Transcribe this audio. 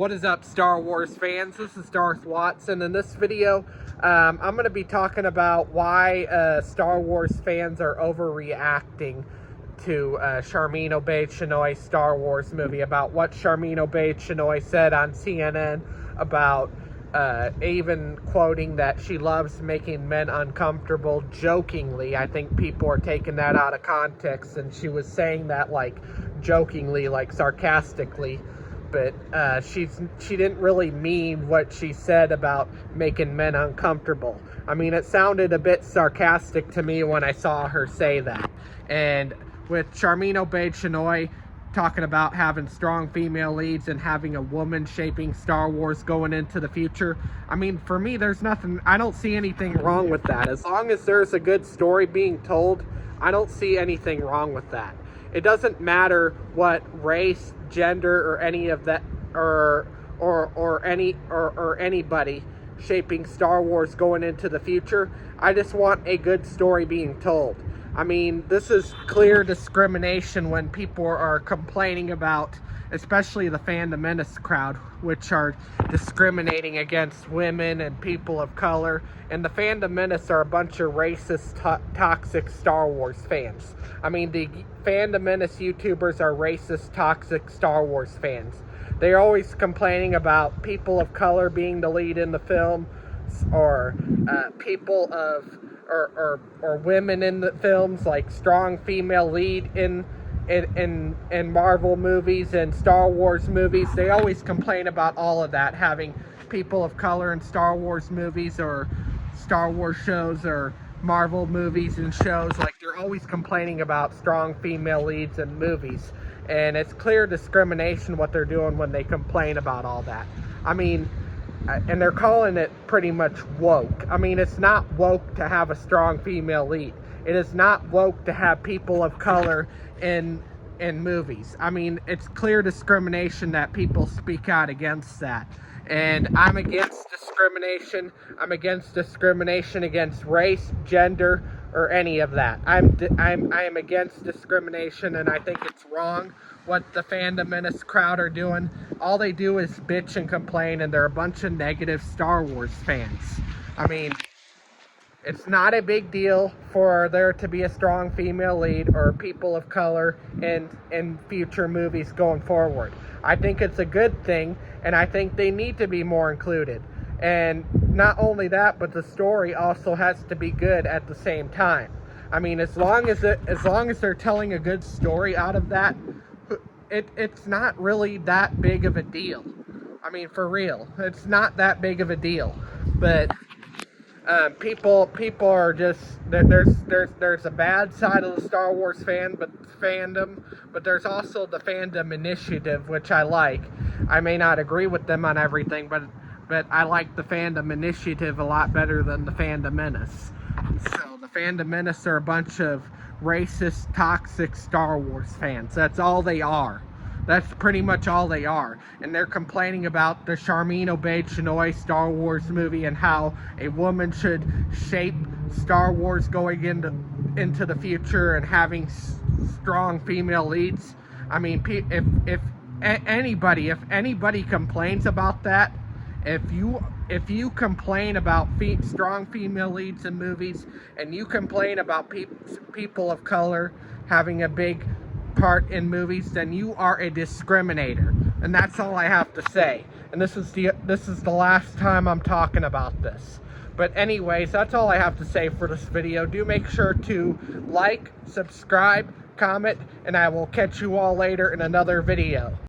What is up, Star Wars fans? This is Darth Watson. In this video, I'm going to be talking about why Star Wars fans are overreacting to Sharmeen Obaid Chinoy's Star Wars movie, about what Sharmeen Obaid Chinoy said on CNN about even quoting that she loves making men uncomfortable jokingly. I think people are taking that out of context, and she was saying that like jokingly, like sarcastically. But she didn't really mean what she said about making men uncomfortable. I mean, it sounded a bit sarcastic to me when I saw her say that. And with Sharmeen Obaid Chinoy talking about having strong female leads and having a woman shaping Star Wars going into the future, I mean, for me, I don't see anything wrong with that. As long as there's a good story being told, I don't see anything wrong with that. It doesn't matter what race, gender, or any of that, or anybody shaping Star Wars going into the future. I just want a good story being told. I mean, this is clear discrimination when people are complaining about, especially the Phantom Menace crowd, which are discriminating against women and people of color. And the Phantom Menace are a bunch of racist, toxic Star Wars fans. I mean, the Phantom Menace YouTubers are racist, toxic Star Wars fans. They're always complaining about people of color being the lead in the film, or or women in the films, like strong female lead in Marvel movies and Star Wars movies. They always complain about all of that, having people of color in Star Wars movies or Star Wars shows or Marvel movies and shows. Like, they're always complaining about strong female leads in movies, and it's clear discrimination what they're doing when they complain about all that. I mean, and they're calling it pretty much woke. I mean, it's not woke to have a strong female lead. It is not woke to have people of color in movies. I mean, it's clear discrimination that people speak out against that. And I'm against discrimination. I'm against discrimination against race, gender, or any of that. I am against discrimination, and I think it's wrong what the Phantom Menace crowd are doing. All they do is bitch and complain, and they're a bunch of negative Star Wars fans. I mean, it's not a big deal for there to be a strong female lead or people of color in future movies going forward. I think it's a good thing, and I think they need to be more included. And not only that, but the story also has to be good at the same time. I mean, as long as they're telling a good story out of that, it's not really that big of a deal. I mean, for real, it's not that big of a deal. But people are just, there's a bad side of the Star Wars fandom, but there's also the fandom initiative, which I like. I may not agree with them on everything, but I like the fandom initiative a lot better than the Phantom Menace. So the Phantom Menace are a bunch of racist, toxic Star Wars fans. That's all they are. That's pretty much all they are. And they're complaining about the Sharmeen Obaid Chinoy Star Wars movie and how a woman should shape Star Wars going into the future and having strong female leads. I mean, if anybody complains about that, if you complain about strong female leads in movies, and you complain about people of color having a big part in movies, then you are a discriminator. And that's all I have to say. And this is the last time I'm talking about this. But anyways, that's all I have to say for this video. Do make sure to like, subscribe, comment, and I will catch you all later in another video.